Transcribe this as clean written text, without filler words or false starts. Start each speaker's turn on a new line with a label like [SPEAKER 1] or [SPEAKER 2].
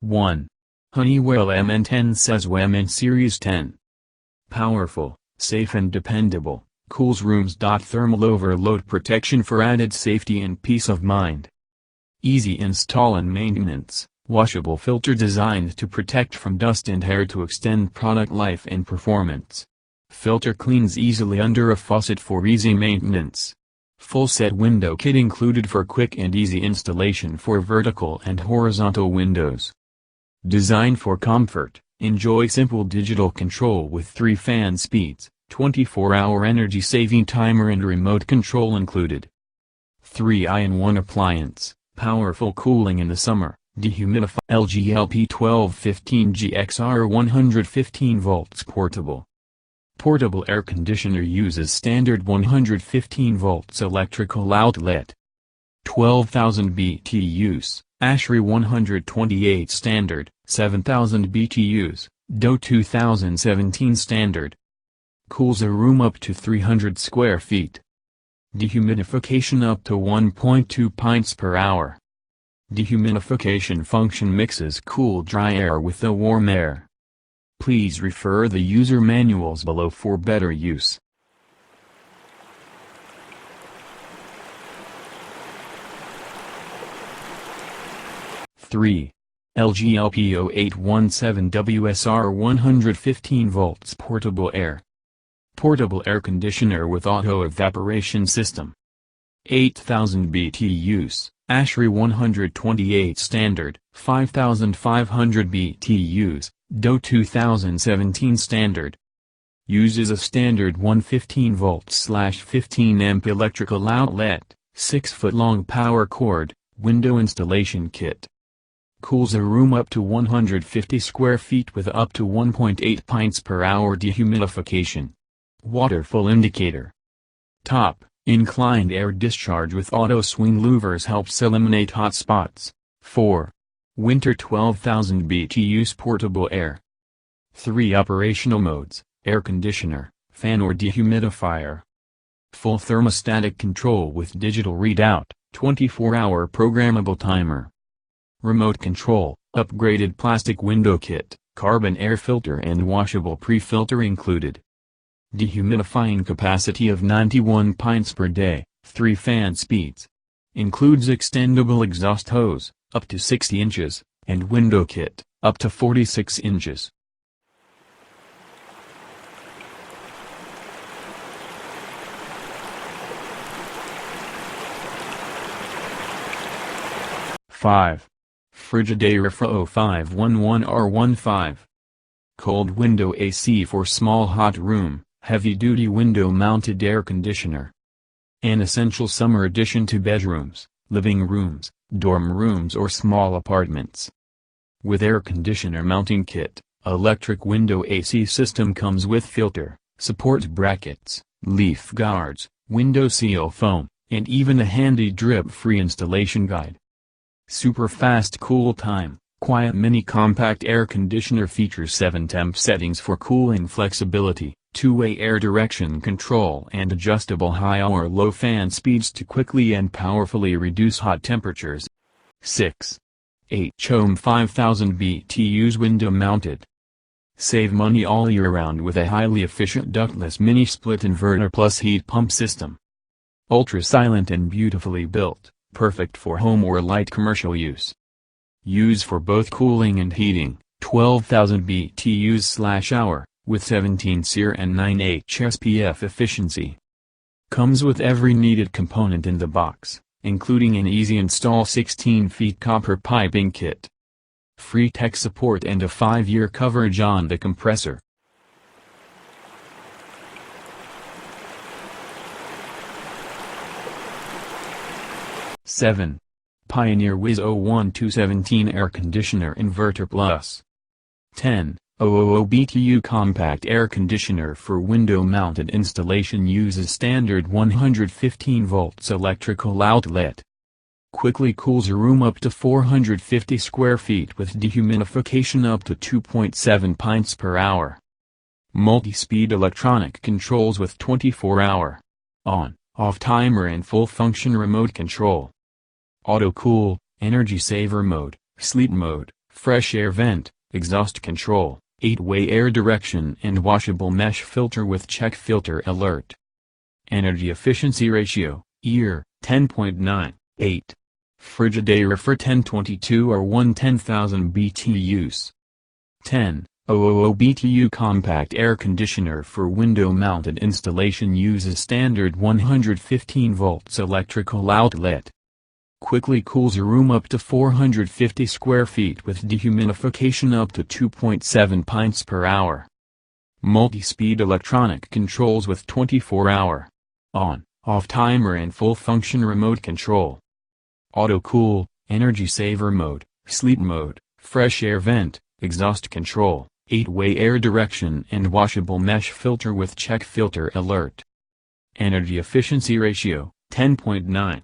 [SPEAKER 1] 1. Honeywell MN10 SESWO MN Series 10. Powerful, safe and dependable, cools rooms. Thermal overload protection for added safety and peace of mind. Easy install and maintenance, washable filter designed to protect from dust and hair to extend product life and performance. Filter cleans easily under a faucet for easy maintenance. Full set window kit included for quick and easy installation for vertical and horizontal windows. Designed for comfort, enjoy simple digital control with 3 fan speeds, 24-hour energy-saving timer and remote control included. 3-in-1 appliance, powerful cooling in the summer, dehumidify. LG LP1215 GXR 115 volts portable. Portable air conditioner uses standard 115 volts electrical outlet. 12,000 BTUs, ASHRAE 128 standard, 7,000 BTUs, DO 2017 standard. Cools a room up to 300 square feet. Dehumidification up to 1.2 pints per hour. Dehumidification function mixes cool dry air with the warm air. Please refer the user manuals below for better use. LG LP0817 WSR 115 volts portable air. Portable air conditioner with auto evaporation system. 8,000 BTUs, ASHRAE 128 standard, 5,500 BTUs, DO 2017 standard. Uses a standard 115 volts/15 amp electrical outlet, 6-foot long power cord, window installation kit. Cools a room up to 150 square feet with up to 1.8 pints per hour dehumidification. Waterfall indicator. Top, inclined air discharge with auto swing louvers helps eliminate hot spots. 4. Winter 12,000 BTUs portable air. 3 operational modes, air conditioner, fan or dehumidifier. Full thermostatic control with digital readout, 24-hour programmable timer. Remote control, upgraded plastic window kit, carbon air filter and washable pre-filter included. Dehumidifying capacity of 91 pints per day, 3 fan speeds. Includes extendable exhaust hose, up to 60 inches, and window kit, up to 46 inches. Five. Frigidaire FRO 511R15. Cold window AC for small hot room, heavy-duty window-mounted air conditioner. An essential summer addition to bedrooms, living rooms, dorm rooms or small apartments. With air conditioner mounting kit, electric window AC system comes with filter, support brackets, leaf guards, window seal foam, and even a handy drip-free installation guide. Super fast cool time, quiet mini compact air conditioner features 7 temp settings for cooling flexibility, 2-way air direction control and adjustable high or low fan speeds to quickly and powerfully reduce hot temperatures. 6. HOME 5000 BTUs window mounted. Save money all year round with a highly efficient ductless mini split inverter plus heat pump system. Ultra silent and beautifully built, perfect for home or light commercial use. Use for both cooling and heating, 12,000 BTUs/hour, with 17 SEER and 9 SPF efficiency. Comes with every needed component in the box, including an easy install 16 feet copper piping kit. Free tech support and a 5-year coverage on the compressor. Seven. Pioneer Wiz 01217 Air Conditioner Inverter Plus. 10. 000 BTU Compact Air Conditioner for window-mounted installation uses standard 115 volts electrical outlet. Quickly cools a room up to 450 square feet with dehumidification up to 2.7 pints per hour. Multi-speed electronic controls with 24-hour on, off timer and full function remote control. Auto cool, energy saver mode, sleep mode, fresh air vent, exhaust control, 8-way air direction and washable mesh filter with check filter alert. Energy efficiency ratio, ER, 10.9, 8. Frigidaire 1022 or 110,000 BTUs. 10,000 BTU compact air conditioner for window-mounted installation uses standard 115 volts electrical outlet. Quickly cools a room up to 450 square feet with dehumidification up to 2.7 pints per hour. Multi-speed electronic controls with 24-hour on/off timer and full-function remote control. Auto-cool, energy saver mode, sleep mode, fresh air vent, exhaust control, 8-way air direction and washable mesh filter with check filter alert. Energy efficiency ratio, 10.9.